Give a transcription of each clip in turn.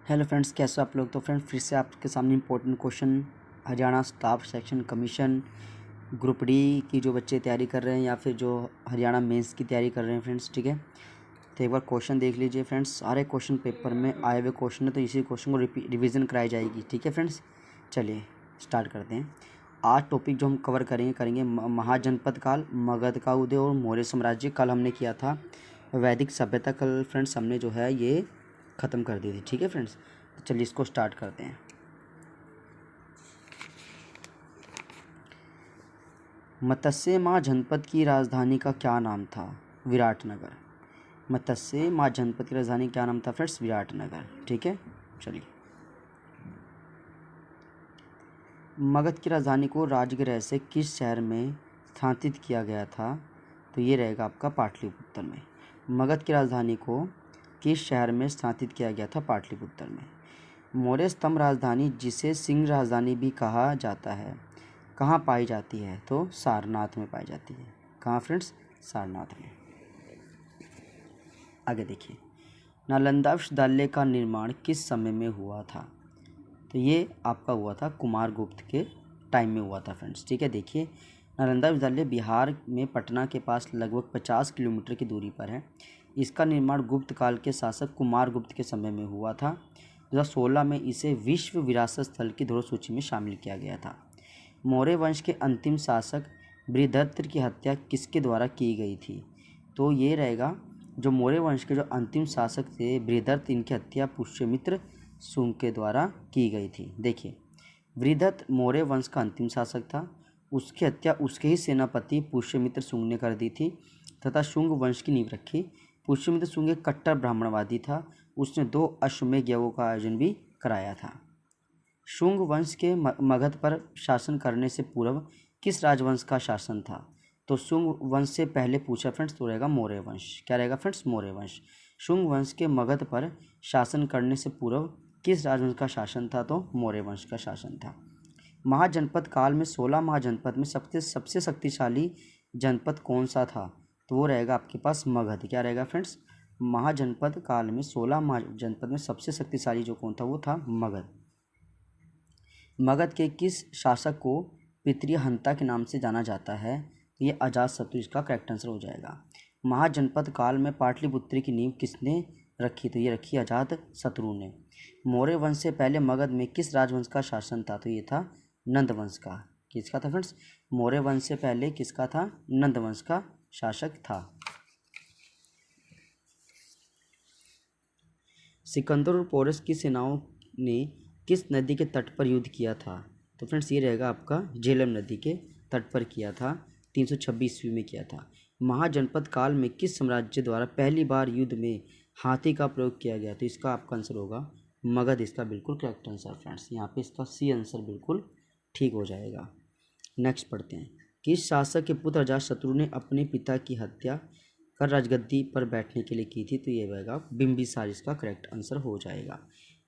Hello friends, कैसे हो आप लोग। तो फ्रेंड्स फिर से आपके सामने important question Haryana staff selection commission group D की जो बच्चे तैयारी कर रहे हैं या फिर जो हरियाणा मेंस की तैयारी कर रहे हैं फ्रेंड्स, ठीक है। तो एक बार क्वेश्चन देख लीजिए फ्रेंड्स, सारे क्वेश्चन पेपर में आए हुए क्वेश्चन है, तो इसी क्वेश्चन को रिविज़न कराई जाएगी, ठीक है फ्रेंड्स। चलिए स्टार्ट करते हैं। आज टॉपिक जो हम कवर करेंगे महाजनपद काल, मगध का उदय और मौर्य साम्राज्य। कल हमने किया था वैदिक सभ्यता। कल फ्रेंड्स हमने जो है ये ख़त्म कर दी थी, ठीक है फ्रेंड्स। तो चलिए इसको स्टार्ट करते हैं। मत्स्य माँ जनपद की राजधानी का क्या नाम था? विराटनगर। मत्स्य माँ जनपद की राजधानी क्या नाम था फ्रेंड्स? विराटनगर, ठीक है। चलिए, मगध की राजधानी को राजगृह से किस शहर में स्थानांतरित किया गया था? तो ये रहेगा आपका पाटलिपुत्र में। मगध की राजधानी को किस शहर में स्थानांतरित किया गया था? पाटलिपुत्र में। मौर्य स्तंभ राजधानी, जिसे सिंह राजधानी भी कहा जाता है, कहाँ पाई जाती है? तो सारनाथ में पाई जाती है। कहाँ फ्रेंड्स? सारनाथ में। आगे देखिए, नालंदा विश्वविद्यालय का निर्माण किस समय में हुआ था? तो ये आपका हुआ था कुमारगुप्त के टाइम में हुआ था फ्रेंड्स, ठीक है। देखिए, नालंदा विश्वविद्यालय बिहार में पटना के पास लगभग 50 किलोमीटर की दूरी पर है। इसका निर्माण गुप्त काल के शासक कुमारगुप्त के समय में हुआ था। 2016 में इसे विश्व विरासत स्थल की धरोहर सूची में शामिल किया गया था। मौर्य वंश के अंतिम शासक बृहदत्त की हत्या किसके द्वारा की गई थी? तो ये रहेगा, जो मौर्य वंश के जो अंतिम शासक थे बृहदत्त, इनकी हत्या पुष्यमित्र शुंग के द्वारा की गई थी। देखिए, बृहदत्त मौर्य वंश का अंतिम शासक था। उसकी हत्या उसके ही सेनापति पुष्यमित्र शुंग ने कर दी थी तथा शुंग वंश की नींव रखी। पुष्यमित्र शुंग एक कट्टर ब्राह्मणवादी था। उसने 2 अश्वमेध यज्ञों का आयोजन भी कराया था। शुंग वंश के मगध पर शासन करने से पूर्व किस राजवंश का शासन था? तो शुंग वंश से पहले पूछा फ्रेंड्स, तो रहेगा मौर्य वंश। क्या रहेगा फ्रेंड्स? मौर्य वंश। शुंग वंश के मगध पर शासन करने से पूर्व किस राजवंश का शासन था? तो मौर्य वंश का शासन था। महाजनपद काल में 16 महाजनपद में सबसे शक्तिशाली जनपद कौन सा था? तो वो रहेगा आपके पास मगध। क्या रहेगा फ्रेंड्स? महाजनपद काल में 16 महाजनपद में सबसे शक्तिशाली जो कौन था? वो था मगध। मगध के किस शासक को पितृहंता के नाम से जाना जाता है? तो ये अजातशत्रु इसका करेक्ट आंसर हो जाएगा। महाजनपद काल में पाटलिपुत्र की नींव किसने रखी? तो ये रखी अजातशत्रु ने। मौर्य वंश से पहले मगध में किस राजवंश का शासन था? तो ये था नंद वंश का। किसका था फ्रेंड्स? मौर्य वंश से पहले किसका था? नंद वंश का शासक था। सिकंदर और पोरस की सेनाओं ने किस नदी के तट पर युद्ध किया था? तो फ्रेंड्स ये रहेगा आपका झेलम नदी के तट पर किया था। 326 ईस्वी में किया था। महाजनपद काल में किस साम्राज्य द्वारा पहली बार युद्ध में हाथी का प्रयोग किया गया? तो इसका आपका आंसर होगा मगध। इसका बिल्कुल करेक्ट आंसर फ्रेंड्स, यहाँ पे इसका सी आंसर बिल्कुल ठीक हो जाएगा। नेक्स्ट पढ़ते हैं। किस शासक के पुत्र अजातशत्रु ने अपने पिता की हत्या कर राजगद्दी पर बैठने के लिए की थी? तो ये रहेगा बिंबिसार। इसका करेक्ट आंसर हो जाएगा।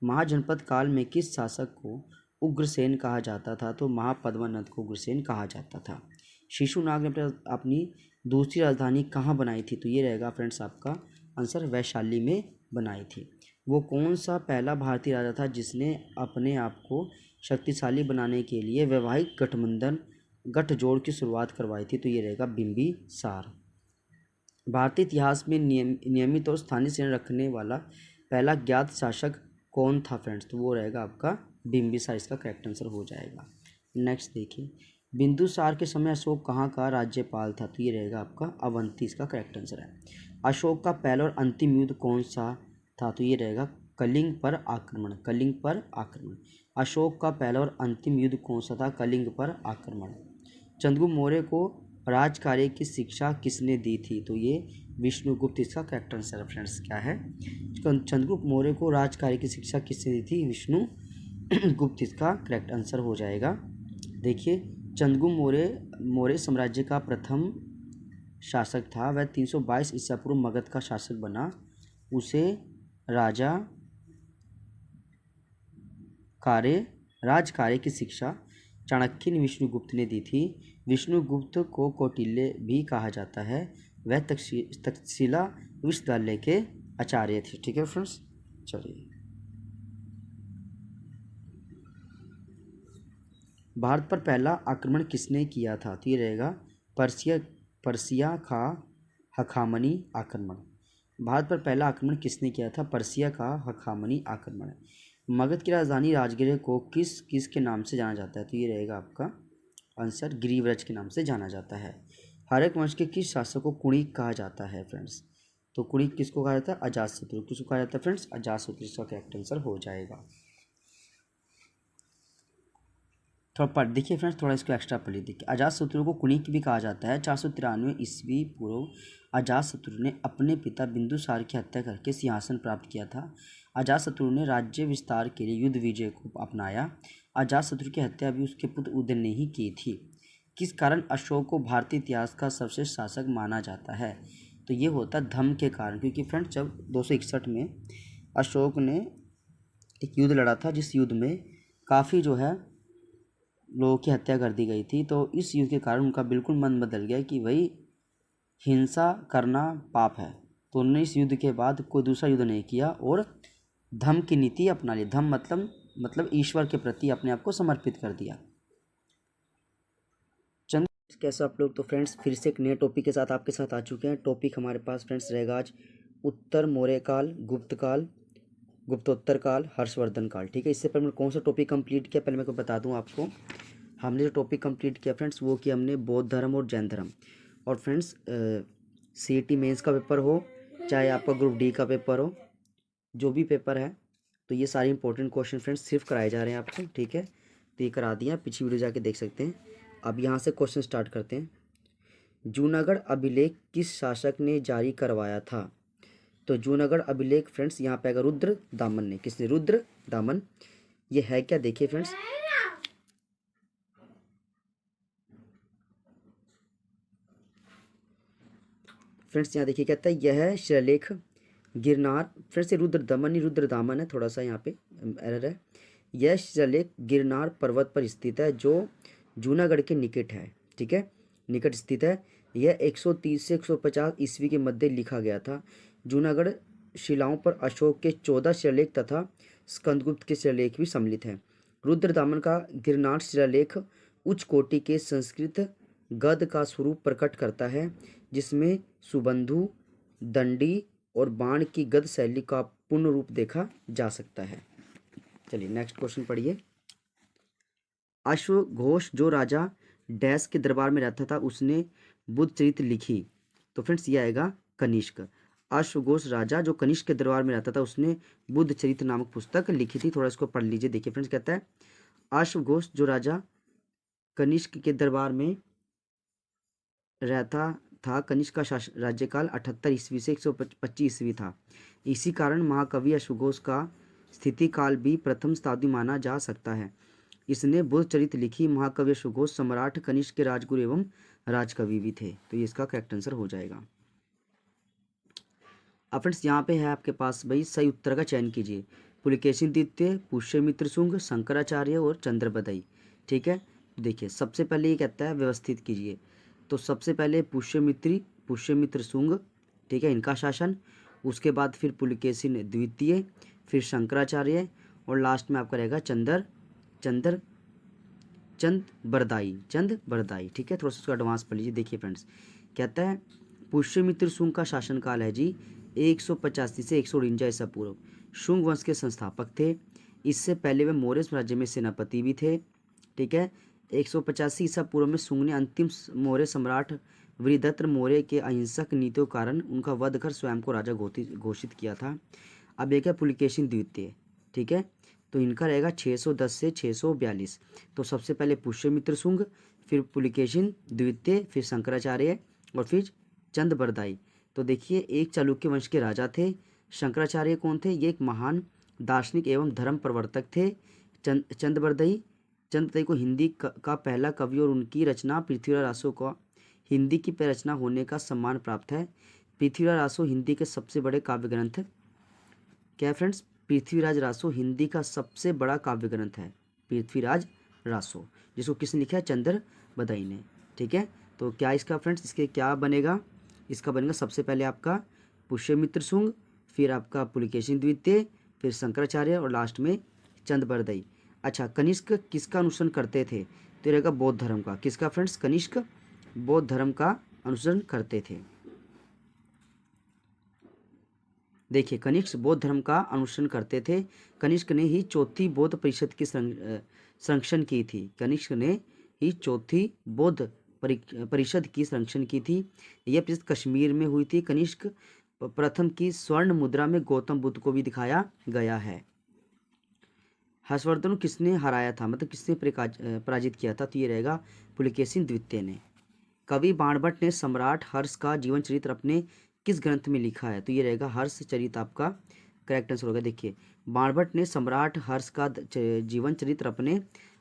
महाजनपद काल में किस शासक को उग्रसेन कहा जाता था? तो महापद्मानंद को उग्रसेन कहा जाता था। शिशुनाग ने अपनी दूसरी राजधानी कहाँ बनाई थी? तो ये रहेगा फ्रेंड्स आपका आंसर वैशाली में बनाई थी। वो कौन सा पहला भारतीय राजा था जिसने अपने आप को शक्तिशाली बनाने के लिए वैवाहिक गठजोड़ की शुरुआत करवाई थी? तो ये रहेगा बिंबिसार। भारतीय इतिहास में नियमित और स्थानीय श्रेणी रखने वाला पहला ज्ञात शासक कौन था फ्रेंड्स? तो वो रहेगा आपका बिंबिसार। इसका करेक्ट आंसर हो जाएगा। नेक्स्ट देखिए, बिंदुसार के समय अशोक कहाँ का राज्यपाल था? तो ये रहेगा आपका अवंती। इसका करेक्ट आंसर है। अशोक का पहला और अंतिम युद्ध कौन सा था? तो ये रहेगा कलिंग पर आक्रमण। कलिंग पर आक्रमण। अशोक का पहला और अंतिम युद्ध कौन सा था? कलिंग पर आक्रमण। चंद्रगुप्त मौर्य को राजकार्य की शिक्षा किसने दी थी? तो ये विष्णुगुप्त। इसका करेक्ट आंसर फ्रेंड्स क्या है? चंद्रगुप्त मौर्य को राजकार्य की शिक्षा किसने दी थी? विष्णुगुप्त। इसका करेक्ट आंसर हो जाएगा। देखिए, चंद्रगुप्त मौर्य साम्राज्य का प्रथम शासक था। वह 322 ईसा पूर्व मगध का शासक बना। उसे राजकार्य की शिक्षा चाणक्य विष्णुगुप्त ने दी थी। विष्णुगुप्त को कौटिल्य भी कहा जाता है। वह तक्षशिला विश्वविद्यालय के आचार्य थे। ठीक है फ्रेंड्स, चलिए भारत पर पहला आक्रमण किसने किया था? तो ये रहेगा पर्सिया पर्सिया खा हखामनी आक्रमण। भारत पर पहला आक्रमण किसने किया था? पर्सिया का हखामनी आक्रमण। मगध की राजधानी राजगृह को किस किस के नाम से जाना जाता है? तो ये रहेगा आपका आंसर गिरिव्रज के नाम से जाना जाता है। हर्यक वंश के किस शासक को कुणिक कहा जाता है फ्रेंड्स? तो कुणिक किसको कहा जाता है? अजातशत्रु। किसको कहा जाता है फ्रेंड्स? अजातशत्रु। इसका करेक्ट आंसर हो जाएगा। थोड़ा पढ़ देखिए फ्रेंड्स, थोड़ा इसको एक्स्ट्रा पढ़ लीजिए। देखिए अजातशत्रु को कुणिक भी कहा जाता है। 493 ईस्वी पूर्व अजातशत्रु ने अपने पिता बिंदुसार की हत्या करके सिंहासन प्राप्त किया था। अजातशत्रु ने राज्य विस्तार के लिए युद्ध विजय को अपनाया। अजातशत्रु की हत्या भी उसके पुत्र उदयन ने ही की थी। किस कारण अशोक को भारतीय इतिहास का सबसे शासक माना जाता है? तो ये होता है धम्म के कारण, क्योंकि फ्रेंड्स जब 261 में अशोक ने एक युद्ध लड़ा था, जिस युद्ध में काफ़ी जो है लोगों की हत्या कर दी गई थी, तो इस युद्ध के कारण उनका बिल्कुल मन बदल गया कि भाई हिंसा करना पाप है। तो उन्होंने इस युद्ध के बाद कोई दूसरा युद्ध नहीं किया और धम्म की नीति अपना ली। धम्म मतलब ईश्वर के प्रति अपने आप को समर्पित कर दिया। चंद कैसे आप लोग? तो फ्रेंड्स फिर से एक नए टॉपिक के साथ आपके साथ आ चुके हैं। टॉपिक हमारे पास फ्रेंड्स रहेगा आज उत्तर मौर्य काल, गुप्त काल, गुप्तोत्तर काल, हर्षवर्धन काल। ठीक है, इससे पहले मैं कौन सा टॉपिक कंप्लीट किया पहले मैं को बता दूं आपको। हमने जो टॉपिक कंप्लीट किया फ्रेंड्स वो किया हमने बौद्ध धर्म और जैन धर्म। और फ्रेंड्स CET मेंस का पेपर हो चाहे आपका ग्रुप डी का पेपर हो, जो भी पेपर है, तो ये सारे इंपॉर्टेंट क्वेश्चन फ्रेंड्स सिर्फ कराए जा रहे हैं आपको। ठीक है, तो ये करा दिया, पिछली वीडियो जाके देख सकते हैं। अब यहाँ से क्वेश्चन स्टार्ट करते हैं। जूनागढ़ अभिलेख किस शासक ने जारी करवाया था? तो जूनागढ़ अभिलेख फ्रेंड्स यहाँ पे आएगा रुद्र दामन ने। किसने? रुद्र दामन। ये है क्या? देखिए फ्रेंड्स, यहाँ देखिए कहता है यह शिलालेख गिरनार, फिर से रुद्र दमन नहीं रुद्र दामन है, थोड़ा सा यहाँ पे एरर है। यह शिलालेख गिरनार पर्वत पर स्थित है जो जूनागढ़ के निकट है। ठीक है, निकट स्थित है। यह 130 से 150 ईस्वी के मध्य लिखा गया था। जूनागढ़ शिलाओं पर अशोक के 14 शिलालेख तथा स्कंदगुप्त के शिलालेख भी सम्मिलित हैं। रुद्र दामन का गिरनार शिलालेख उच्च कोटि के संस्कृत गद्य का स्वरूप प्रकट करता है, जिसमें सुबंधु, दंडी और बाण की गद्य शैली का पूर्ण रूप देखा जा सकता है। चलिए नेक्स्ट क्वेश्चन पढ़िए। अश्वघोष जो राजा डैश के दरबार में रहता था उसने बुद्ध चरित्र लिखी। तो फ्रेंड्स ये आएगा कनिष्क। अश्वघोष राजा जो कनिष्क के दरबार में रहता था उसने बुद्ध चरित्र नामक पुस्तक लिखी थी। थोड़ा इसको पढ़ लीजिए। देखिए फ्रेंड्स कहता है अश्वघोष जो राजा कनिष्क के दरबार में रहता था, कनिष्क का राज्यकाल 78 ईस्वी से 125 ईस्वी था। इसी कारण महाकवि अश्वघोष का स्थिति काल भी प्रथम शताब्दी माना जा सकता है। इसने बुद्ध चरित्र लिखी। महाकवि अश्वघोष सम्राट कनिष्क के राजगुरु एवं राजकवि भी थे। तो ये इसका करेक्ट आंसर हो जाएगा। अब फ्रेंड्स यहाँ पे है आपके पास भाई सही उत्तर का चयन कीजिए। पुलकेशिन द्वितीय, पुष्यमित्र शुंग, शंकराचार्य और चंद्रबदई। ठीक है, देखिए सबसे पहले ये कहता है व्यवस्थित कीजिए। तो सबसे पहले पुष्यमित्र शुंग, ठीक है, इनका शासन। उसके बाद फिर पुलकेशिन द्वितीय, फिर शंकराचार्य और लास्ट में आपका रहेगा चंद बरदाई। ठीक है, थोड़ा सा उसका एडवांस पढ़ लीजिए। देखिए फ्रेंड्स कहता है पुष्यमित्र शुंग का शासनकाल है जी 185 से 149 ईसा पूर्व। शुंग वंश के संस्थापक थे। इससे पहले वे मौर्य साम्राज्य में सेनापति भी थे। ठीक है, 185 ईसा पूर्व में शुंग ने अंतिम मौर्य सम्राट वीरभद्र मौर्य के अहिंसक नीतियों के कारण उनका वध कर स्वयं को राजा घोषित किया था। अब एक है पुलकेशिन द्वितीय। ठीक है, तो इनका रहेगा 610 से 642। तो सबसे पहले पुष्यमित्र शुंग, फिर पुलकेशिन द्वितीय, फिर शंकराचार्य और फिर चंद्रबरदाई। तो देखिए एक चालुक्य वंश के राजा थे। शंकराचार्य कौन थे? ये एक महान दार्शनिक एवं धर्म प्रवर्तक थे। चंद्रबरदाई को हिंदी का पहला कवि और उनकी रचना पृथ्वीराज रासो को हिंदी की रचना होने का सम्मान प्राप्त है। पृथ्वीराज रासो हिंदी के सबसे बड़े काव्य ग्रंथ क्या फ्रेंड्स? पृथ्वीराज रासो हिंदी का सबसे बड़ा काव्य ग्रंथ है। पृथ्वीराज रासो, जिसको किसने लिखा है? चंद्रबदई ने। ठीक है, तो क्या इसका फ्रेंड्स इसके क्या बनेगा? इसका बनेगा सबसे पहले आपका पुष्यमित्र शुंग, फिर आपका पुलकेशिन द्वितीय, फिर शंकराचार्य और लास्ट में चंद्रबरदाई। अच्छा, कनिष्क किसका अनुसरण करते थे? तो ये रहेगा बौद्ध धर्म का। किसका फ्रेंड्स? कनिष्क बौद्ध धर्म का अनुसरण करते थे। देखिए, कनिष्क बौद्ध धर्म का अनुसरण करते थे। कनिष्क ने ही चौथी बौद्ध परिषद की संरक्षण की थी। कनिष्क ने ही चौथी बौद्ध परिषद की संरक्षण की थी। यह परिषद कश्मीर में हुई थी। कनिष्क प्रथम की स्वर्ण मुद्रा में गौतम बुद्ध को भी दिखाया गया है। हर्षवर्धन को किसने हराया था, मतलब किसने पराजित किया था? तो ये रहेगा पुलकेशिन द्वितीय ने। कवि बाणभट्ट ने सम्राट हर्ष का जीवन चरित्र अपने किस ग्रंथ में लिखा है? तो ये रहेगा हर्ष चरित आपका करेक्ट आंसर होगा। देखिए, बाणभट्ट ने सम्राट हर्ष का जीवन चरित्र अपने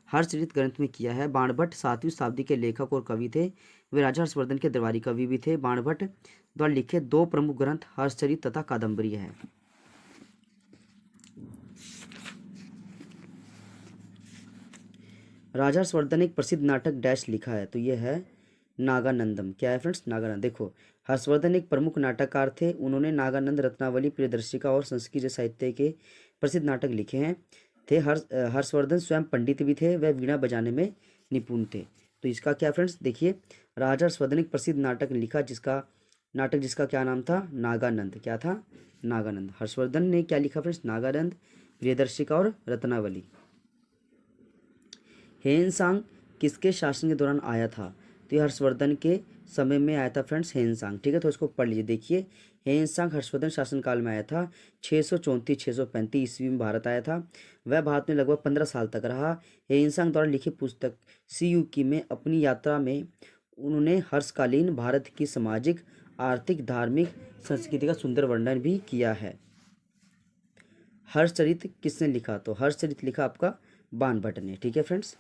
हर्षचरित ग्रंथ में किया है। बाणभट्ट 7वीं शताब्दी के लेखक और कवि थे। वे राजा हर्षवर्धन के दरबारी कवि भी थे। बाणभट्ट द्वारा लिखे 2 प्रमुख ग्रंथ हर्षचरित तथा कादम्बरी है। राजा हर्षवर्धन ने एक प्रसिद्ध नाटक डैश लिखा है। तो ये है नागानंदम। क्या है फ्रेंड्स? नागानंद। देखो, हर्षवर्धन एक प्रमुख नाटककार थे। उन्होंने नागानंद, रत्नावली, प्रियदर्शिका और संस्कृत साहित्य के प्रसिद्ध नाटक लिखे हैं। हर्षवर्धन स्वयं पंडित भी थे। वह वीणा बजाने में निपुण थे। तो इसका क्या फ्रेंड्स? देखिए, राजा हर्षवर्धन एक प्रसिद्ध नाटक लिखा जिसका क्या नाम था? नागानंद। क्या था? नागानंद। हर्षवर्धन ने क्या लिखा फ्रेंड्स? नागानंद, प्रियदर्शिका और रत्नावली। हेनसांग किसके शासन के दौरान आया था? तो ये हर्षवर्धन के समय में आया था फ्रेंड्स, हेनसांग। ठीक है, तो इसको पढ़ लीजिए। देखिए, हेनसांग हर्षवर्धन शासनकाल में आया था। 634-635 ईस्वी में भारत आया था। वह भारत में लगभग 15 साल तक रहा। हेनसांग द्वारा लिखी पुस्तक सीयूकी में अपनी यात्रा में उन्होंने हर्षकालीन भारत की सामाजिक, आर्थिक, धार्मिक संस्कृति का सुंदर वर्णन भी किया है। हर्षचरित किसने लिखा? तो हर्षचरित लिखा आपका बाणभट्ट ने। ठीक है फ्रेंड्स,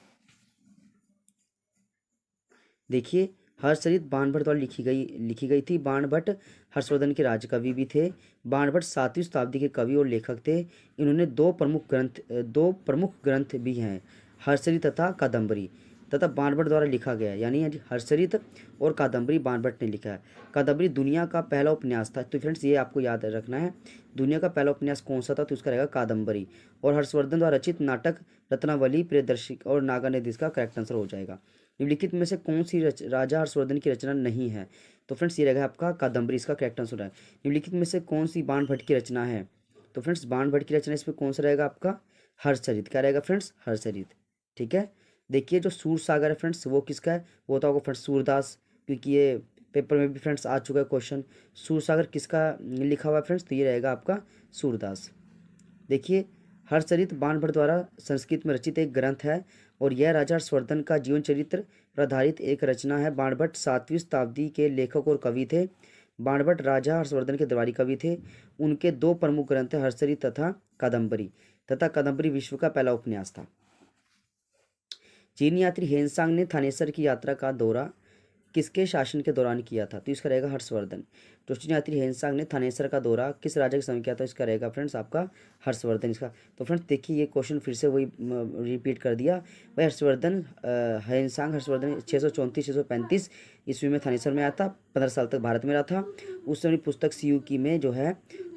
देखिए, हर्षचरित बाणभट्ट द्वारा लिखी गई थी। बाणभट्ट हर्षवर्धन के राजकवि भी थे। बाणभट्ट 7वीं शताब्दी के कवि और लेखक थे। इन्होंने 2 प्रमुख ग्रंथ भी हैं, हर्षचरित तथा कादम्बरी, तथा बाणभट्ट द्वारा लिखा गया। यानी हर्षचरित और कादम्बरी बाणभट्ट ने लिखा है। कादम्बरी दुनिया का पहला उपन्यास था। तो फ्रेंड्स, ये आपको याद रखना है, दुनिया का पहला उपन्यास कौन सा था? तो उसका रहेगा कादम्बरी। और हर्षवर्धन द्वारा रचित नाटक रत्नावली, प्रियदर्शिका और नागानंद इसका करेक्ट आंसर हो जाएगा। निम्नलिखित में से कौन सी राजा हर्षवर्धन की रचना नहीं है? तो फ्रेंड्स, ये रहेगा आपका कादम्बरी, इसका करेक्ट आंसर है। निम्नलिखित में से कौन सी बाणभट्ट की रचना है? तो फ्रेंड्स, बाणभट्ट की रचना इसमें कौन सा रहेगा आपका? हर्षचरित। क्या रहेगा फ्रेंड्स? हर्षचरित। ठीक है, देखिए, जो सूर सागर है फ्रेंड्स, वो किसका है? वो तो आपको फ्रेंड्स सूरदास, क्योंकि ये पेपर में भी फ्रेंड्स आ चुका है क्वेश्चन। सूर सागर किसका लिखा हुआ है फ्रेंड्स? तो ये रहेगा आपका सूरदास। देखिए, हर्षचरित बाणभट्ट द्वारा संस्कृत में रचित एक ग्रंथ है और यह राजा हर्षवर्धन का जीवन चरित्र पर आधारित एक रचना है। बाणभट्ट 7वीं शताब्दी के लेखक और कवि थे। बाणभट्ट राजा हर्षवर्धन के दरबारी कवि थे। उनके 2 प्रमुख ग्रंथ हैं, हर्षचरित तथा कादम्बरी। कादम्बरी विश्व का पहला उपन्यास था। चीनी यात्री हेनसांग ने थानेसर की यात्रा का दौरा किसके शासन के दौरान किया था? तो इसका रहेगा हर्षवर्धन। जो चीनी यात्री हेनसांग ने थानेसर का दौरा किस राजा के समय किया था? इसका रहेगा फ्रेंड्स आपका हर्षवर्धन। इसका तो फ्रेंड्स देखिए, ये क्वेश्चन फिर से वही रिपीट कर दिया। वही हर्षवर्धन हेनसांग हर्षवर्धन 634-635 ईस्वी में थानेसर में आया था। 15 साल तक भारत में रहा था। उस समय पुस्तक सीयूकी में जो है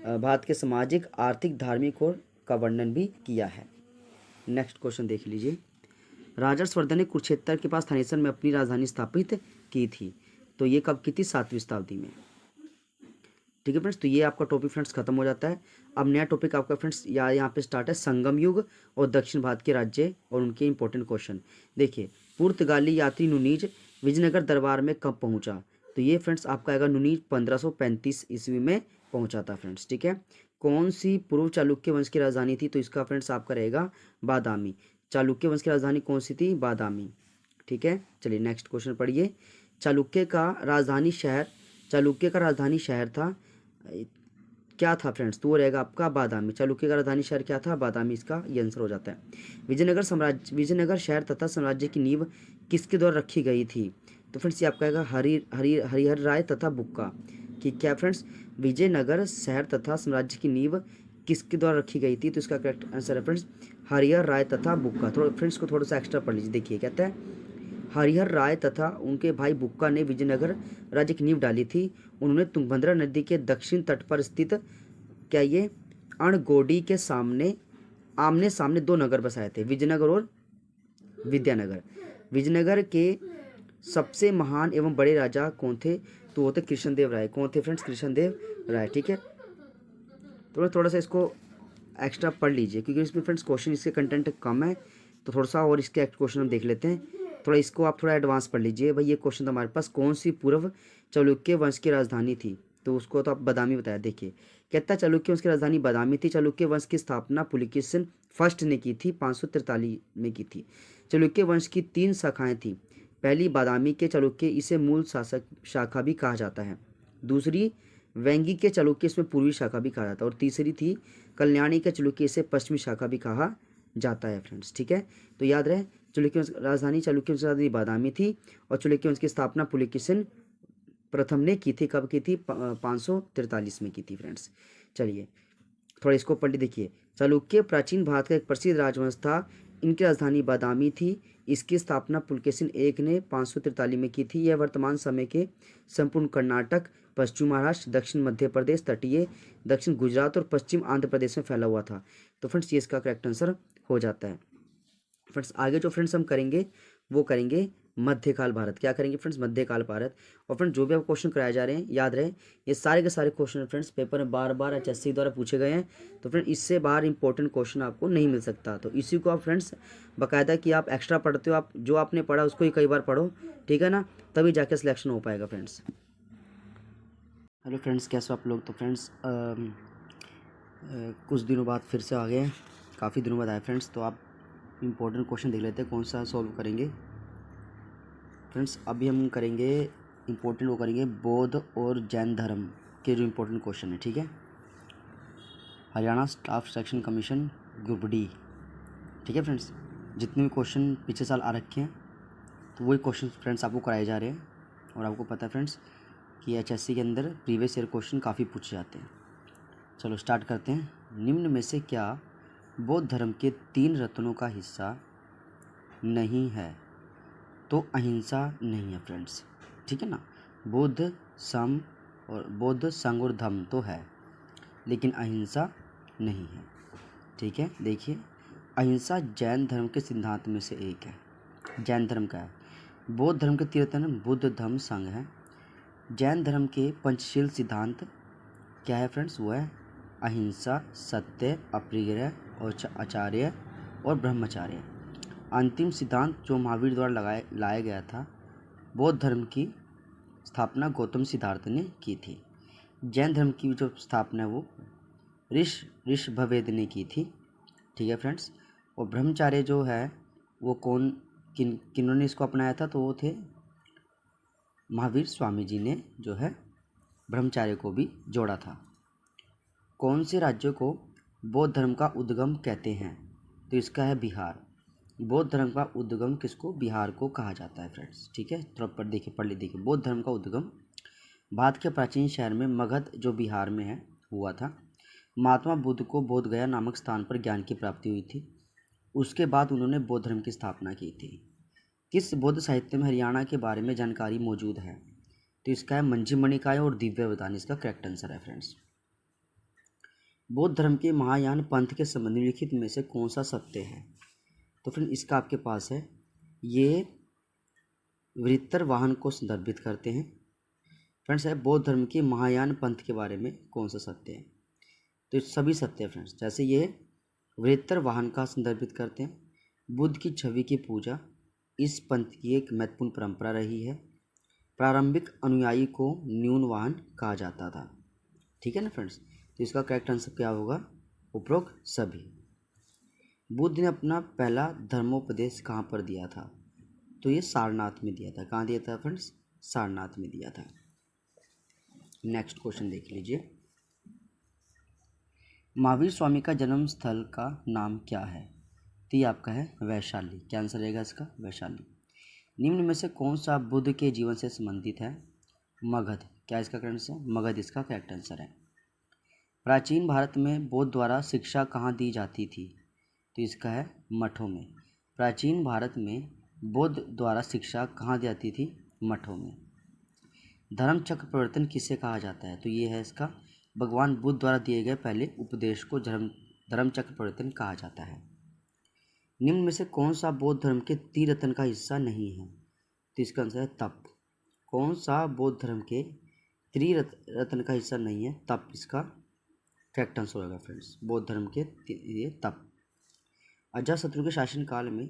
भारत के सामाजिक, आर्थिक, धार्मिक और का वर्णन भी किया है। नेक्स्ट क्वेश्चन देख लीजिए। राजा हर्षवर्धन ने कुरुक्षेत्र के पास थानेसर में अपनी राजधानी स्थापित की थी। तो ये कब की थी? 7वीं शताब्दी में। ठीक है फ्रेंड्स, तो ये आपका टॉपिक फ्रेंड्स खत्म हो जाता है। अब नया टॉपिक आपका फ्रेंड्स यहाँ पे स्टार्ट है, संगम युग और दक्षिण भारत के राज्य और उनके इंपॉर्टेंट क्वेश्चन। देखिए, पुर्तगाली यात्री नुनीज विजयनगर दरबार में कब पहुंचा? तो ये फ्रेंड्स आपका आएगा नुनीज 1535 ईस्वी में पहुंचा था फ्रेंड्स। ठीक है, कौन सी पूर्व चालुक्य वंश की राजधानी थी? तो इसका फ्रेंड्स आपका रहेगा बादामी। चालुक्य वंश की राजधानी कौन सी थी? बादामी। ठीक है, चलिए नेक्स्ट क्वेश्चन पढ़िए। चालुक्य का राजधानी शहर था क्या था फ्रेंड्स? तो वो रहेगा आपका बादामी। चालुक्य का राजधानी शहर क्या था? बादामी, इसका ये आंसर हो जाता है। विजयनगर शहर तथा साम्राज्य की नींव किसके द्वारा रखी गई थी? तो फ्रेंड्स ये आपका आएगा हरिहर राय तथा बुक्का। कि क्या फ्रेंड्स? विजयनगर शहर तथा साम्राज्य की नींव किसके द्वारा रखी गई थी? तो इसका करेक्ट आंसर है फ्रेंड्स हरिहर राय तथा बुक्का। थोड़ा फ्रेंड्स को थोड़ा सा एक्स्ट्रा पढ़ लीजिए। देखिए, कहता है हरिहर राय तथा उनके भाई बुक्का ने विजयनगर राज्य की नींव डाली थी। उन्होंने तुंगभद्रा नदी के दक्षिण तट पर स्थित क्या ये अणगोडी के सामने आमने सामने दो नगर बसाए थे, विजयनगर और विद्यानगर। विजयनगर के सबसे महान एवं बड़े राजा कौन थे? तो वो थे कृष्णदेव राय। कौन थे फ्रेंड्स? कृष्णदेव राय। ठीक है, तो थोड़ा सा इसको एक्स्ट्रा पढ़ लीजिए क्योंकि इसमें फ्रेंड्स क्वेश्चन इसके कंटेंट कम है, तो थोड़ा सा और इसके क्वेश्चन हम देख लेते हैं। थोड़ा इसको आप थोड़ा एडवांस पढ़ लीजिए। भाई ये क्वेश्चन हमारे पास, कौन सी पूर्व चालुक्य वंश की राजधानी थी? तो उसको तो आप बादामी बताया। देखिए, कहता चालुक्य वंश की राजधानी बादामी थी। चालुक्य वंश की स्थापना पुलकेशिन फर्स्ट ने की थी, 543 में की थी। चालुक्य वंश की 3 शाखाएं थी। पहली बादामी के चालुक्य, इसे मूल शासक शाखा भी कहा जाता है। दूसरी वेंगी के चालुक्य, इसमें पूर्वी शाखा भी कहा जाता है। और तीसरी थी कल्याणी के चालुक्य, इसे पश्चिमी शाखा भी कहा जाता है फ्रेंड्स। ठीक है, तो याद रहे चालुक्य वंश राजधानी, चालुक्य वंश राजधानी बादामी थी और चालुक्य वंश की स्थापना पुलकेशिन प्रथम ने की थी। कब की थी? 543 में की थी फ्रेंड्स। चलिए थोड़ा इसको पढ़ देखिए। चालुक्य प्राचीन भारत का एक प्रसिद्ध राजवंश था। इनकी राजधानी बादामी थी। इसकी स्थापना पुलकेशिन एक ने 543 में की थी। यह वर्तमान समय के संपूर्ण कर्नाटक, पश्चिम महाराष्ट्र, दक्षिण मध्य प्रदेश, तटीय दक्षिण गुजरात और पश्चिम आंध्र प्रदेश में फैला हुआ था। तो फ्रेंड्स ये इसका करेक्ट आंसर हो जाता है। फ्रेंड्स आगे जो फ्रेंड्स हम करेंगे वो करेंगे मध्यकाल भारत। क्या करेंगे फ्रेंड्स? मध्यकाल भारत। और फ्रेंड्स जो भी आपको क्वेश्चन कराए जा रहे हैं याद रहे, ये सारे के सारे क्वेश्चन फ्रेंड्स पेपर में बार बार HSC द्वारा पूछे गए हैं। तो फ्रेंड इससे बाहर इंपॉर्टेंट क्वेश्चन आपको नहीं मिल सकता। तो इसी को आप फ्रेंड्स बाकायदा कि आप एक्स्ट्रा पढ़ते हो, आप जो आपने पढ़ा उसको ही कई बार पढ़ो, ठीक है ना, तभी जाके सिलेक्शन हो पाएगा फ्रेंड्स। हेलो फ्रेंड्स, कैसे हो आप लोग? तो फ्रेंड्स कुछ दिनों बाद फिर से आ गए, काफ़ी दिनों बाद आए फ्रेंड्स। तो आप इम्पोर्टेंट क्वेश्चन देख लेते हैं कौन सा सॉल्व करेंगे फ्रेंड्स। अभी हम करेंगे इम्पोर्टेंट, वो करेंगे बौद्ध और जैन धर्म के जो इम्पोर्टेंट क्वेश्चन है। ठीक है, Haryana staff selection commission group D. ठीक है फ्रेंड्स, जितने भी क्वेश्चन पिछले साल आ रखे हैं तो वही क्वेश्चन फ्रेंड्स आपको कराए जा रहे हैं। और आपको पता है फ्रेंड्स कि HSC के अंदर प्रीवियस ईयर क्वेश्चन काफ़ी पूछे जाते हैं। चलो स्टार्ट करते हैं। निम्न में से क्या बौद्ध धर्म के 3 रत्नों का हिस्सा नहीं है? तो अहिंसा नहीं है फ्रेंड्स। ठीक है ना, बुद्ध संघ और धम्म तो है, लेकिन अहिंसा नहीं है। ठीक है, देखिए अहिंसा जैन धर्म के सिद्धांत में से एक है। जैन धर्म का है। बौद्ध धर्म के 3 रत्न बुद्ध, धम्म, संघ है। जैन धर्म के पंचशील सिद्धांत क्या है फ्रेंड्स? वो है अहिंसा, सत्य, अप्रिय और आचार्य और ब्रह्मचार्य। अंतिम सिद्धांत जो महावीर द्वारा लाया गया था, बौद्ध धर्म की स्थापना सिद्धार्थ ने की थी। जैन धर्म की जो स्थापना है वो ऋषभवेद ने की थी। ठीक है फ्रेंड्स, और ब्रह्मचार्य जो है वो किन्होंने इसको अपनाया था? तो वो थे महावीर स्वामी जी ने जो है ब्रह्मचार्य को भी जोड़ा था। कौन से राज्य को बौद्ध धर्म का उद्गम कहते हैं? तो इसका है बिहार। बौद्ध धर्म का उद्गम किसको? बिहार को कहा जाता है फ्रेंड्स। ठीक है, थोड़ा पढ़ लीजिए देखिए। बौद्ध धर्म का उद्गम भारत के प्राचीन शहर में मगध जो बिहार में है हुआ था। महात्मा बुद्ध को बोध गया नामक स्थान पर ज्ञान की प्राप्ति हुई थी। उसके बाद उन्होंने बौद्ध धर्म की स्थापना की थी। किस बौद्ध साहित्य में हरियाणा के बारे में जानकारी मौजूद है? तो इसका है मंजिम निकाय और दिव्यावधान, इसका करेक्ट आंसर है फ्रेंड्स। बौद्ध धर्म के महायान पंथ के संबंध में लिखित में से कौन सा सत्य है? तो फ्रेंड इसका आपके पास है, ये वृत्तर वाहन को संदर्भित करते हैं फ्रेंड्स। है बौद्ध धर्म के महायान पंथ के बारे में कौन सा सत्य है? तो सभी सत्य है फ्रेंड्स। जैसे ये वृत्तर वाहन का संदर्भित करते हैं, बुद्ध की छवि की पूजा इस पंथ की एक महत्वपूर्ण परंपरा रही है। प्रारंभिक अनुयायी को न्यून वाहन कहा जाता था। ठीक है ना फ्रेंड्स, तो इसका करेक्ट आंसर क्या होगा? उपरोक्त सभी। बुद्ध ने अपना पहला धर्मोपदेश कहाँ पर दिया था? तो ये सारनाथ में दिया था। कहाँ दिया था फ्रेंड्स? सारनाथ में दिया था। नेक्स्ट क्वेश्चन देख लीजिए। महावीर स्वामी का जन्म स्थल का नाम क्या है? तो ये आपका है वैशाली। क्या आंसर रहेगा इसका? वैशाली। निम्न में से कौन सा बुद्ध के जीवन से संबंधित है? मगध। क्या इसका करेक्ट आंसर? मगध इसका करेक्ट आंसर है। प्राचीन भारत में बौद्ध द्वारा शिक्षा कहाँ दी जाती थी? तो इसका है मठों में। प्राचीन भारत में बौद्ध द्वारा शिक्षा कहाँ दी जाती थी? मठों में। धर्म चक्र परिवर्तन किसे कहा जाता है? तो ये है इसका भगवान बुद्ध द्वारा दिए गए पहले उपदेश को धर्म धर्मचक्र परिवर्तन कहा जाता है। निम्न में से कौन सा बौद्ध धर्म के त्रिरत्न का हिस्सा नहीं है? तो इसका आंसर है तप। कौन सा बौद्ध धर्म के त्रिरत्न का हिस्सा नहीं है? तप इसका करेक्ट आंसर होगा फ्रेंड्स। बौद्ध धर्म के ये तप। अजातशत्रु के शासनकाल में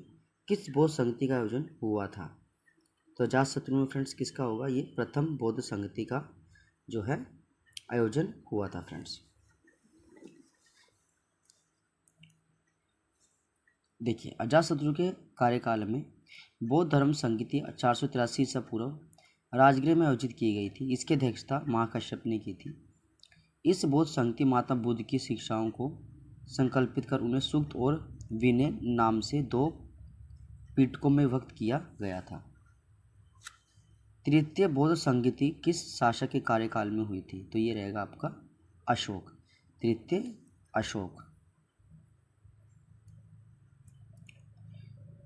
किस बौद्ध संगति का आयोजन हुआ था? तो अजातशत्रु में फ्रेंड्स किसका होगा? ये प्रथम बौद्ध संगति का जो है आयोजन हुआ था फ्रेंड्स। देखिए, अजातशत्रु के कार्यकाल में बौद्ध धर्म संगति 483 ईसा पूर्व राजगृह में आयोजित की गई थी। इसकी अध्यक्षता महाकश्यप ने की थी। इस बौद्ध संगति माता बुद्ध की शिक्षाओं को संकल्पित कर उन्हें सूक्त और विनय नाम से 2 पिटकों में विभक्त किया गया था। तृतीय बौद्ध संगति किस शासक के कार्यकाल में हुई थी? तो ये रहेगा आपका अशोक। तृतीय अशोक।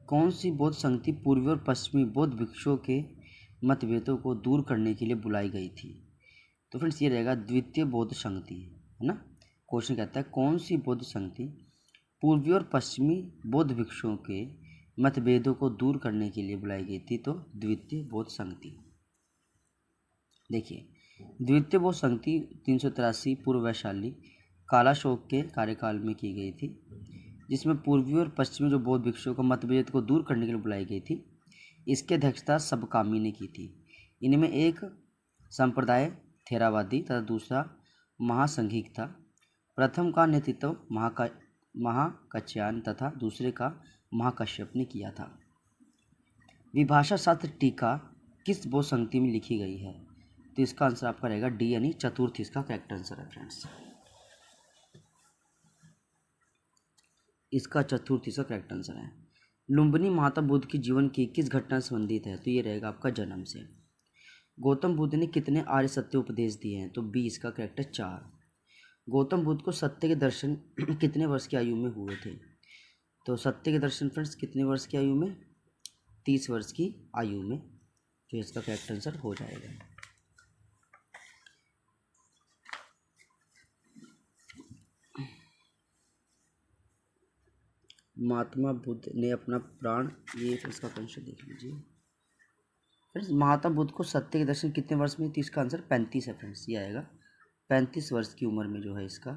कौन सी बौद्ध संगति पूर्वी और पश्चिमी बौद्ध भिक्षुओं के मतभेदों को दूर करने के लिए बुलाई गई थी? तो फ्रेंड्स ये रहेगा द्वितीय बौद्ध संगति, है ना। क्वेश्चन कहता है कौन सी बौद्ध संगति पूर्वी और पश्चिमी बौद्ध भिक्षुओं के मतभेदों को दूर करने के लिए बुलाई गई थी? तो द्वितीय बौद्ध संगति। देखिए, द्वितीय बौद्ध संगति 383 पूर्व वैशाली कालाशोक के कार्यकाल में की गई थी, जिसमें पूर्वी और पश्चिमी जो बौद्ध भिक्षुओं का मतभेद को दूर करने के लिए बुलाई गई थी। इसकी अध्यक्षता सबकामी ने की थी। इनमें एक संप्रदाय थेरावादी तथा दूसरा महासंघिक था। प्रथम का नेतृत्व महाकच्यान तथा दूसरे का महाकश्यप ने किया था। विभाषा शास्त्र टीका किस बौद्ध संगति में लिखी गई है? तो इसका आंसर आपका रहेगा डी यानी चतुर्थ इसका करेक्ट आंसर है फ्रेंड्स। इसका चतुर्थ इसका करेक्ट आंसर है। लुम्बिनी माता बुद्ध की जीवन की किस घटना से संबंधित है? तो ये रहेगा आपका जन्म से। गौतम बुद्ध ने कितने आर्य सत्य उपदेश दिए हैं? तो 20 का करेक्ट है 4। गौतम बुद्ध को सत्य के दर्शन कितने वर्ष की आयु में हुए थे? तो सत्य के दर्शन फ्रेंड्स कितने वर्ष की आयु में? 30 वर्ष की आयु में, जो इसका करेक्ट आंसर हो जाएगा। महात्मा बुद्ध ने अपना प्राण, ये इसका आंसर देख लीजिए फ्रेंड्स। महात्मा बुद्ध को सत्य के दर्शन कितने वर्ष में? तो इसका आंसर 35 है फ्रेंड्स। ये आएगा 35 वर्ष की उम्र में जो है इसका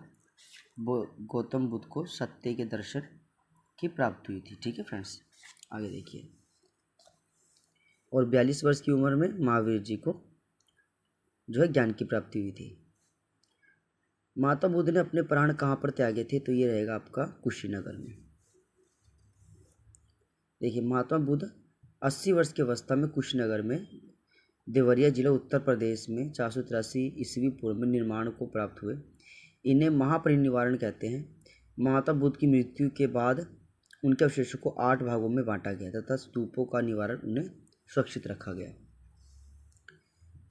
गौतम बुद्ध को सत्य के दर्शन की प्राप्ति हुई थी। ठीक है फ्रेंड्स, आगे देखिए। और 42 वर्ष की उम्र में महावीर जी को जो है ज्ञान की प्राप्ति हुई थी। महात्मा बुद्ध ने अपने प्राण कहाँ पर त्यागे थे? तो ये रहेगा आपका कुशीनगर में। देखिए, महात्मा बुद्ध 80 वर्ष की अवस्था में कुशीनगर में देवरिया जिला उत्तर प्रदेश में 483 ईस्वी पूर्व में निर्माण को प्राप्त हुए। इन्हें महापरिनिर्वाण कहते हैं। महात्मा बुद्ध की मृत्यु के बाद उनके अवशेषों को 8 भागों में बांटा गया तथा स्तूपों का निवारण उन्हें सुरक्षित रखा गया।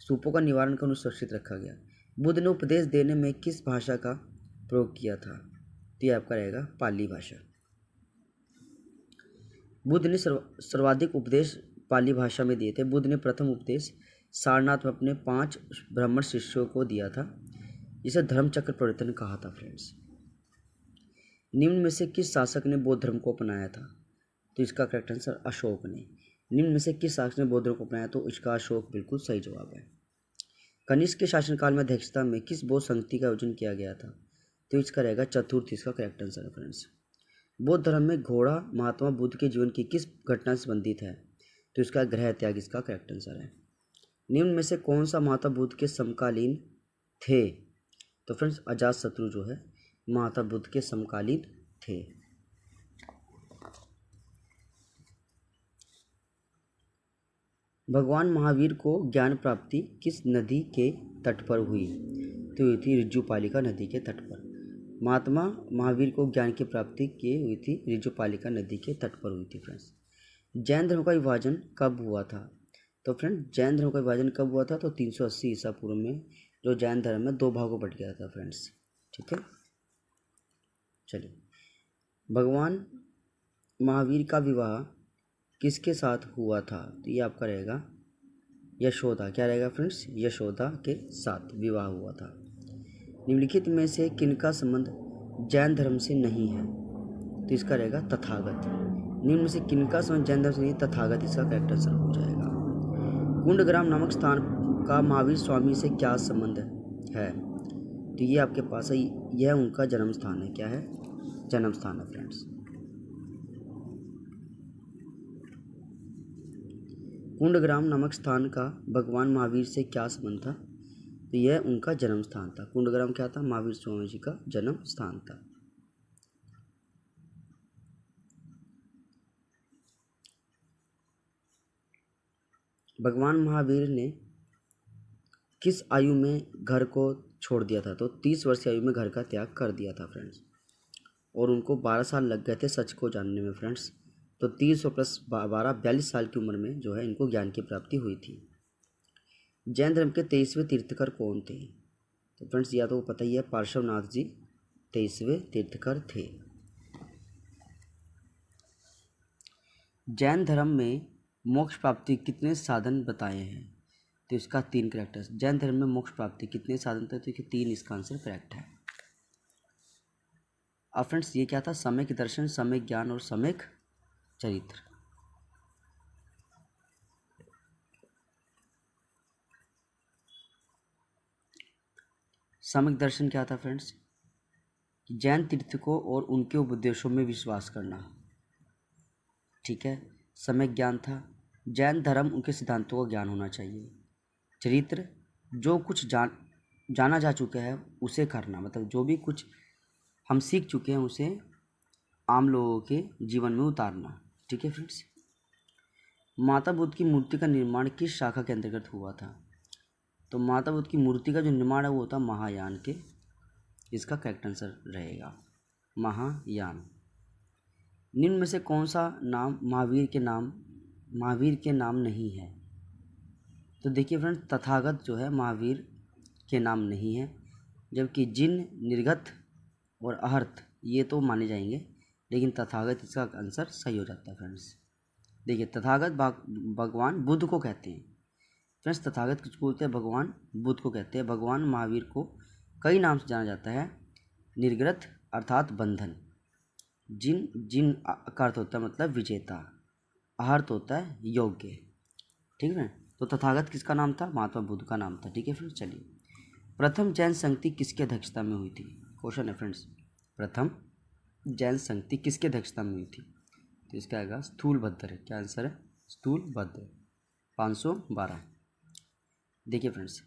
स्तूपों का निवारण कर उन्हें सुरक्षित रखा गया। बुद्ध ने उपदेश देने में किस भाषा का प्रयोग किया था? तो यह आपका रहेगा पाली भाषा। बुद्ध ने सर्वाधिक उपदेश पाली भाषा में दिए थे। बुद्ध ने प्रथम उपदेश सारनाथ में अपने 5 ब्राह्मण शिष्यों को दिया था, जिसे धर्मचक्र परिवर्तन कहा था फ्रेंड्स। निम्न में से किस शासक ने बौद्ध धर्म को अपनाया था? तो इसका करेक्ट आंसर अशोक ने। निम्न में से किस शासक ने बौद्ध धर्म को अपनाया? तो इसका अशोक बिल्कुल सही जवाब है। कनिष्क के शासनकाल में अध्यक्षता में किस बौद्ध संगति का आयोजन किया गया था? तो इसका रहेगा चतुर्थ इसका करेक्ट आंसर है फ्रेंड्स। बौद्ध धर्म में घोड़ा महात्मा बुद्ध के जीवन की किस घटना से संबंधित है? तो इसका गृह त्याग इसका करेक्ट आंसर है। निम्न में से कौन सा महात्मा बुद्ध के समकालीन थे? तो फ्रेंड्स अजातशत्रु जो है महात्मा बुद्ध के समकालीन थे। भगवान महावीर को ज्ञान प्राप्ति किस नदी के तट पर हुई? तो ये थी ऋजुपालिका नदी के तट पर। महात्मा महावीर को ज्ञान की प्राप्ति की हुई थी ऋजुपालिका नदी के तट पर हुई थी फ्रेंड्स। जैन धर्म का विभाजन कब हुआ था? तो फ्रेंड जैन धर्म का विभाजन कब हुआ था? तो 380 ईसा पूर्व में जो जैन धर्म है 2 भागों बट गया था फ्रेंड्स। ठीक है, चलिए। भगवान महावीर का विवाह किसके साथ हुआ था? तो ये आपका रहेगा यशोदा। क्या रहेगा फ्रेंड्स? यशोदा के साथ विवाह हुआ था। निम्नलिखित में से किनका संबंध जैन धर्म से नहीं है, तो इसका रहेगा तथागत। निम्न में से किनका संबंध जैन धर्म से नहीं, तथागत इसका करेक्ट आंसर हो जाएगा। कुंडग्राम नामक स्थान का महावीर स्वामी से क्या संबंध है, तो ये आपके पास है, यह उनका जन्म स्थान है। क्या है? जन्म स्थान है फ्रेंड्स। कुंडग्राम नामक स्थान का भगवान महावीर से क्या संबंध था, तो यह उनका जन्म स्थान था। कुंडग्राम क्या था? महावीर स्वामी जी का जन्म स्थान था। भगवान महावीर ने किस आयु में घर को छोड़ दिया था, तो 30 वर्ष की आयु में घर का त्याग कर दिया था फ्रेंड्स, और उनको 12 साल लग गए थे सच को जानने में फ्रेंड्स। तो 300 प्लस 12 42 साल की उम्र में जो है इनको ज्ञान की प्राप्ति हुई थी। जैन धर्म के 23वें तीर्थकर कौन थे, तो फ्रेंड्स या तो पता ही है, पार्श्वनाथ जी 23वें तीर्थकर थे। जैन धर्म में मोक्ष प्राप्ति कितने साधन बताए हैं, तो इसका 3 करेक्ट है। जैन धर्म में मोक्ष प्राप्ति कितने साधन थे, तो 3 इसका आंसर करेक्ट है। अब फ्रेंड्स ये क्या था? सम्यक दर्शन, सम्यक ज्ञान और सम्यक चरित्र। सम्यक दर्शन क्या था फ्रेंड्स? जैन तीर्थकों और उनके उपदेशों में विश्वास करना, ठीक है। सम्यक ज्ञान था, जैन धर्म उनके सिद्धांतों का ज्ञान होना चाहिए। चरित्र, जो कुछ जाना जा चुका है उसे करना, मतलब जो भी कुछ हम सीख चुके हैं उसे आम लोगों के जीवन में उतारना, ठीक है फ्रेंड्स। माता बुद्ध की मूर्ति का निर्माण किस शाखा के अंतर्गत हुआ था, तो माता बुद्ध की मूर्ति का जो निर्माण है वो होता महायान के, इसका करेक्ट आंसर रहेगा महायान। निम्न में से कौन सा नाम महावीर के नाम नहीं है, तो देखिए फ्रेंड्स तथागत जो है महावीर के नाम नहीं है, जबकि जिन, निर्गत और अहर्त ये तो माने जाएंगे, लेकिन तथागत इसका आंसर सही हो जाता है फ्रेंड्स। देखिए तथागत भगवान बुद्ध को कहते हैं फ्रेंड्स, तथागत किसको बोलते हैं? भगवान बुद्ध को कहते हैं। भगवान महावीर को कई नाम से जाना जाता है। निर्गत अर्थात बंधन, जिन का अर्थ होता है मतलब विजेता, अहर्त होता है योग्य, ठीक है। तो तथागत किसका नाम था? महात्मा बुद्ध का नाम था, ठीक है फ्रेंड्स। चलिए, प्रथम जैन संगति किसकी अध्यक्षता में हुई थी? क्वेश्चन है फ्रेंड्स, प्रथम जैन संगति किसकी अध्यक्षता में हुई थी, तो इसका आएगा स्थूलभद्र। क्या आंसर है? स्थूलभद्र 512। देखिए फ्रेंड्स,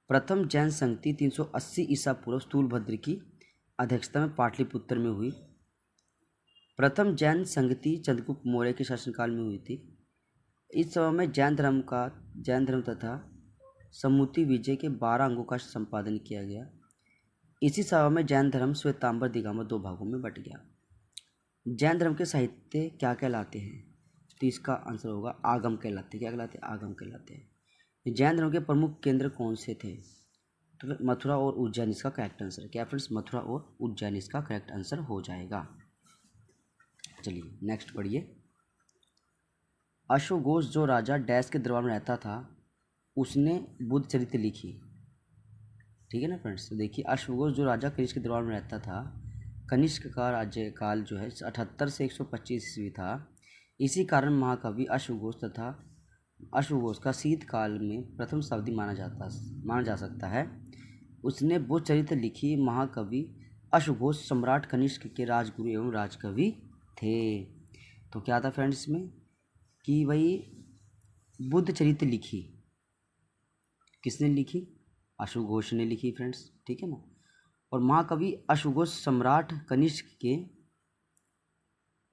प्रथम जैन संगति 380 ईसा पूर्व स्थूलभद्र की अध्यक्षता में पाटलिपुत्र में हुई। प्रथम जैन संगति चंद्रगुप्त मौर्य के शासनकाल में हुई थी। इस समय में जैन धर्म तथा सम्मुति विजय के 12 अंगों का संपादन किया गया। इसी सभा में जैन धर्म श्वेतांबर दिगंबर 2 भागों में बट गया। जैन धर्म के साहित्य क्या कहलाते हैं, तो इसका आंसर होगा आगम कहलाते। क्या कहलाते हैं? आगम कहलाते हैं। जैन धर्म के प्रमुख केंद्र कौन से थे, तो मथुरा और उज्जैन इसका करेक्ट आंसर है। क्या फ्रेंड्स? मथुरा और उज्जैन इसका करेक्ट आंसर हो जाएगा। चलिए नेक्स्ट पढ़िए। अश्वघोष जो राजा डैश के दरबार में रहता था उसने बुद्ध चरित्र लिखी, ठीक है ना फ्रेंड्स। तो देखिए अश्वघोष जो राजा कनिष्क के दरबार में रहता था, कनिष्क का राज्यकाल जो है 78 से 125 ईस्वी था। इसी कारण महाकवि अश्वघोष का शीतकाल में प्रथम शताब्दी माना जा सकता है। उसने बुद्ध चरित्र लिखी। महाकवि अश्वघोष सम्राट कनिष्क के राजगुरु एवं राजकवि थे। तो क्या था फ्रेंड्स इसमें कि भाई बुद्ध चरित्र लिखी, किसने लिखी? अश्वघोष ने लिखी फ्रेंड्स, ठीक है ना। और महाकवि अश्वघोष सम्राट कनिष्क के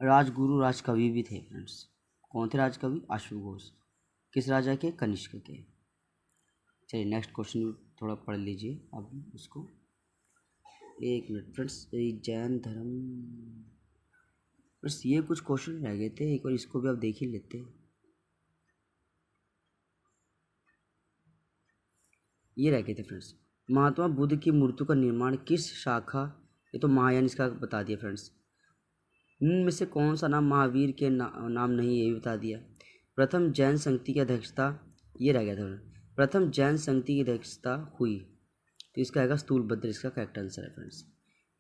राजगुरु राजकवि भी थे फ्रेंड्स। कौन थे राजकवि? अश्वघोष। किस राजा के? कनिष्क के। चलिए नेक्स्ट क्वेश्चन थोड़ा पढ़ लीजिए अब उसको। एक मिनट फ्रेंड्स, जैन धर्म, बस ये कुछ क्वेश्चन रह गए थे, एक बार इसको भी आप देख ही लेते। ये रह गए थे फ्रेंड्स, महात्मा बुद्ध की मूर्ति का निर्माण किस शाखा, ये तो महायान इसका बता दिया फ्रेंड्स। इनमें से कौन सा नाम महावीर के नाम नहीं, ये भी बता दिया। प्रथम जैन संगति की अध्यक्षता, ये रह गया था। प्रथम जैन संगति की अध्यक्षता हुई, तो इसका आएगा स्थूलभद्र, इसका करेक्ट आंसर है फ्रेंड्स।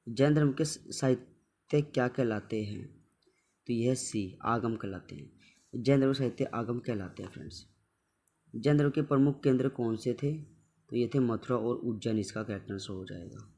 जैन धर्म के साहित्य क्या कहलाते हैं? तो यह सी आगम कहलाते हैं। जैन धर्म के साहित्य आगम कहलाते हैं फ्रेंड्स। जैन धर्म के प्रमुख केंद्र कौन से थे? तो ये थे मथुरा और उज्जैन, इसका करेक्ट आंसर हो जाएगा।